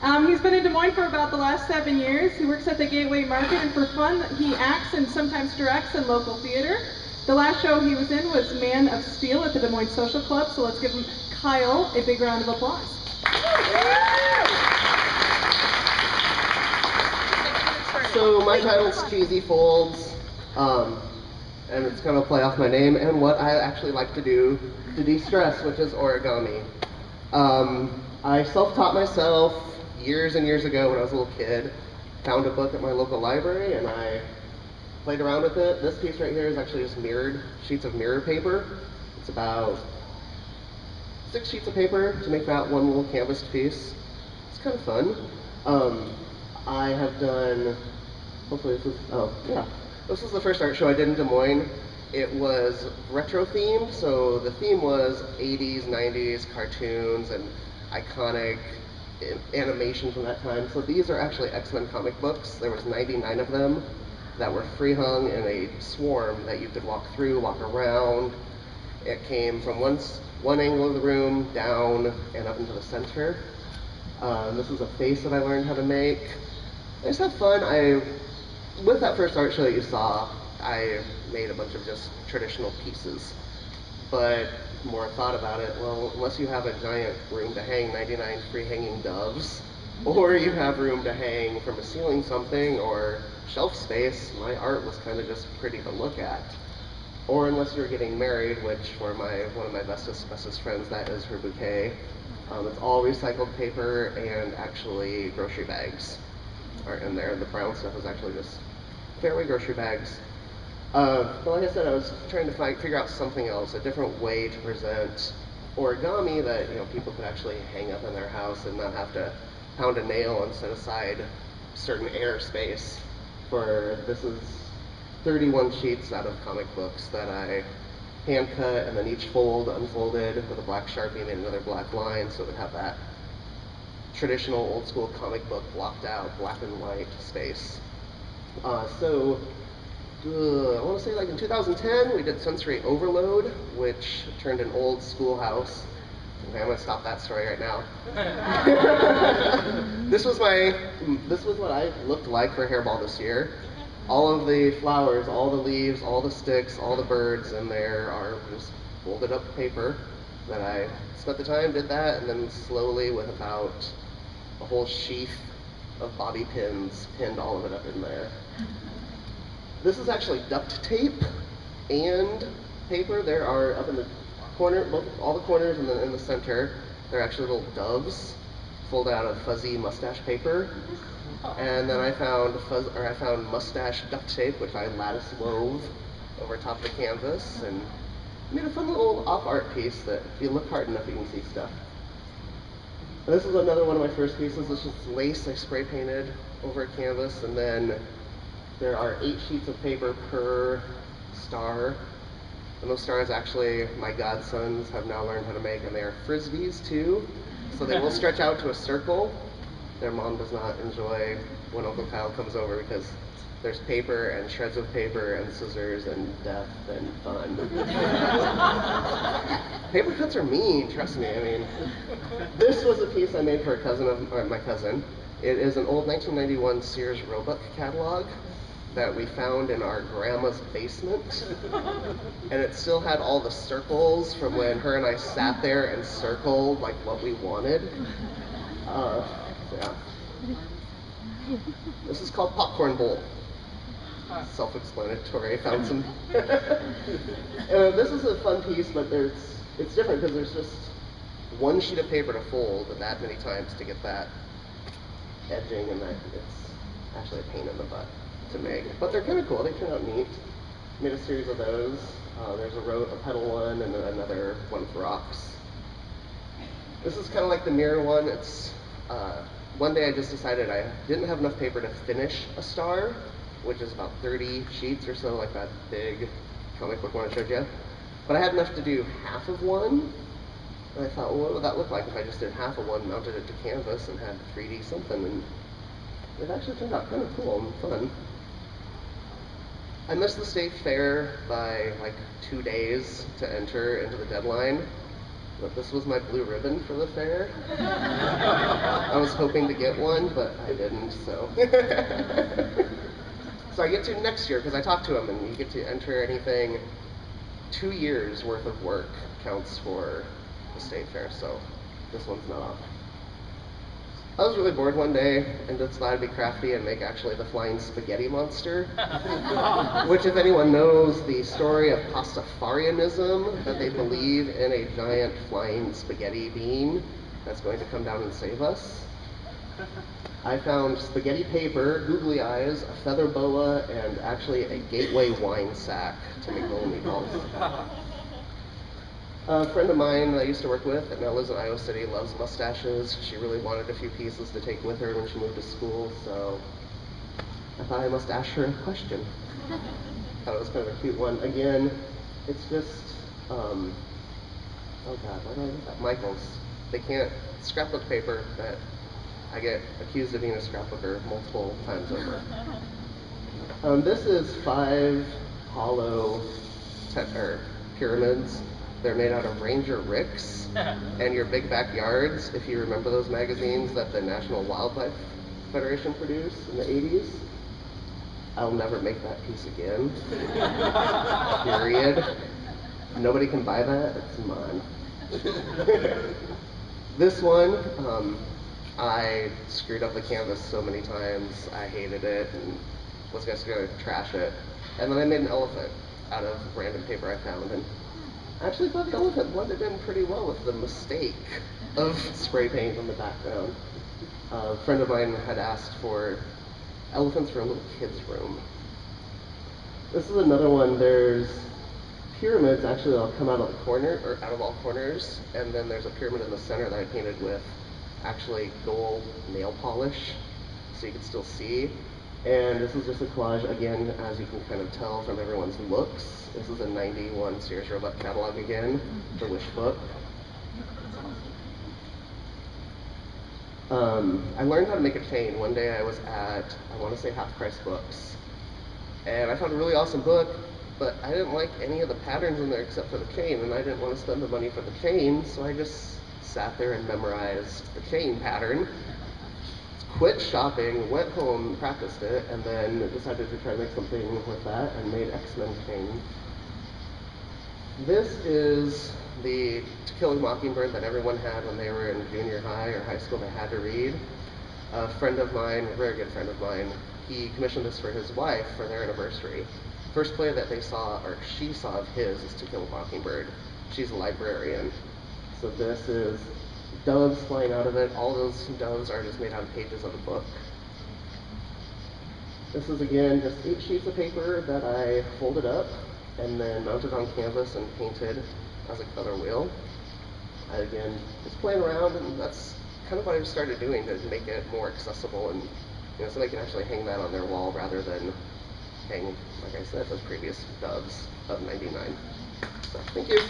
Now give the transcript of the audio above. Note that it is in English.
He's been in Des Moines for about the last 7 years. He works at the Gateway Market, and for fun, he acts and sometimes directs in local theater. The last show he was in was Man of Steel at the Des Moines Social Club, so let's give him, Kyle, a big round of applause. So my title's Cheesy Folds, and it's going to play off my name and what I actually like to do to de-stress, which is origami. I self-taught myself years and years ago when I was a little kid. Found a book at my local library and I played around with it. This piece right here is actually just mirrored sheets of mirror paper. It's about 6 sheets of paper to make that one little canvas piece. It's kind of fun. I have done, hopefully this is, oh yeah, this is the first art show I did in Des Moines. It was retro themed, so the theme was 80s, 90s cartoons and iconic animation from that time. So these are actually X-Men comic books. There was 99 of them that were free-hung in a swarm that you could walk through, walk around. It came from one angle of the room, down, and up into the center. This is a face that I learned how to make. I just had fun. With that first art show that you saw, I made a bunch of just traditional pieces. But the more I thought about it, well, unless you have a giant room to hang 99 free hanging doves, or you have room to hang from a ceiling something, or shelf space, my art was kind of just pretty to look at. Or unless you're getting married, which for one of my bestest friends, that is her bouquet. It's all recycled paper and actually grocery bags are in there. The brown stuff is actually just fairway grocery bags. But like I said, I was trying to figure out something else, a different way to present origami that people could actually hang up in their house and not have to pound a nail and set aside certain air space for. This is 31 sheets out of comic books that I hand cut, and then each fold unfolded with a black Sharpie made another black line so it would have that traditional old school comic book blocked out black and white space. I want to say like in 2010 we did Sensory Overload, which turned an old schoolhouse. Okay, I'm going to stop that story right now. This was what I looked like for Hairball this year. All of the flowers, all the leaves, all the sticks, all the birds in there are just folded up paper that I spent the time, did that, and then slowly with about a whole sheath of bobby pins, pinned all of it up in there. This is actually duct tape and paper. There are up in the corner, all the corners and then in the center, they're actually little doves folded out of fuzzy mustache paper. And then I found mustache duct tape, which I lattice wove over top of the canvas and made a fun little off art piece that if you look hard enough you can see stuff. And this is another one of my first pieces. This is lace I spray painted over a canvas, and then there are 8 sheets of paper per star. And those stars actually my godsons have now learned how to make, and they are frisbees too. So they will stretch out to a circle. Their mom does not enjoy when Uncle Kyle comes over because there's paper and shreds of paper and scissors and death and fun. Paper cuts are mean, trust me. I mean, this was a piece I made for my cousin. It is an old 1991 Sears Roebuck catalog that we found in our grandma's basement. And it still had all the circles from when her and I sat there and circled like what we wanted. Yeah. This is called Popcorn Bowl. Self-explanatory. Found some. This is a fun piece, but it's different because there's just one sheet of paper to fold and that many times to get that edging, and it's actually a pain in the butt to make. But they're kind of cool. They turn out neat. Made a series of those. There's a petal one and then another one with rocks. This is kind of like the mirror one. It's one day I just decided I didn't have enough paper to finish a star, which is about 30 sheets or so, like that big comic book one I showed you. But I had enough to do half of one, and I thought, well, what would that look like if I just did half of one, mounted it to canvas, and had 3D something, and it actually turned out kind of cool and fun. I missed the state fair by like 2 days to enter into the deadline. but this was my blue ribbon for the fair. I was hoping to get one, but I didn't, so. So I get to next year, because I talked to him, and you get to enter anything. 2 years worth of work counts for the state fair, so this one's not off. I was really bored one day and decided to be crafty and make actually the flying spaghetti monster. Which, if anyone knows the story of Pastafarianism, that they believe in a giant flying spaghetti bean that's going to come down and save us. I found spaghetti paper, googly eyes, a feather boa, and actually a Gateway wine sack to make little meatballs. A friend of mine that I used to work with that now lives in Iowa City loves mustaches. She really wanted a few pieces to take with her when she moved to school, so I thought I must ask her a question. Thought it was kind of a cute one. Again, it's just, oh God, why do I do that? Michael's. They can't scrapbook paper that I get accused of being a scrapbooker multiple times over. This is 5 hollow pyramids. They're made out of Ranger Ricks and Your Big Backyards, if you remember those magazines that the National Wildlife Federation produced in the 80s. I'll never make that piece again. Period. Nobody can buy that, it's mine. This one, I screwed up the canvas so many times, I hated it and was just gonna trash it. And then I made an elephant out of random paper I found, and I actually thought the elephant blended in pretty well with the mistake of spray paint on the background. A friend of mine had asked for elephants for a little kid's room. This is another one. There's pyramids actually that'll come out of the corner, or out of all corners, and then there's a pyramid in the center that I painted with actually gold nail polish, so you can still see. And this is just a collage, again, as you can kind of tell from everyone's looks. This is a 91 Sears Roebuck catalog again, for Wish Book. I learned how to make a chain. One day I was at, I want to say Half Price Books, and I found a really awesome book, but I didn't like any of the patterns in there except for the chain, and I didn't want to spend the money for the chain, so I just sat there and memorized the chain pattern. Quit shopping, went home, practiced it, and then decided to try to make something with that and made X-Men chain. This is the To Kill a Mockingbird that everyone had when they were in junior high or high school. They had to read. A friend of mine, a very good friend of mine, he commissioned this for his wife for their anniversary. First play that they saw, or she saw of his, is To Kill a Mockingbird. She's a librarian. So this is doves flying out of it. All those doves are just made out of pages of a book. This is again just 8 sheets of paper that I folded up and then mounted on canvas and painted as a color wheel. I again just playing around, and that's kind of what I've started doing to make it more accessible, and so they can actually hang that on their wall rather than hang, like I said, those previous doves of '99. So thank you.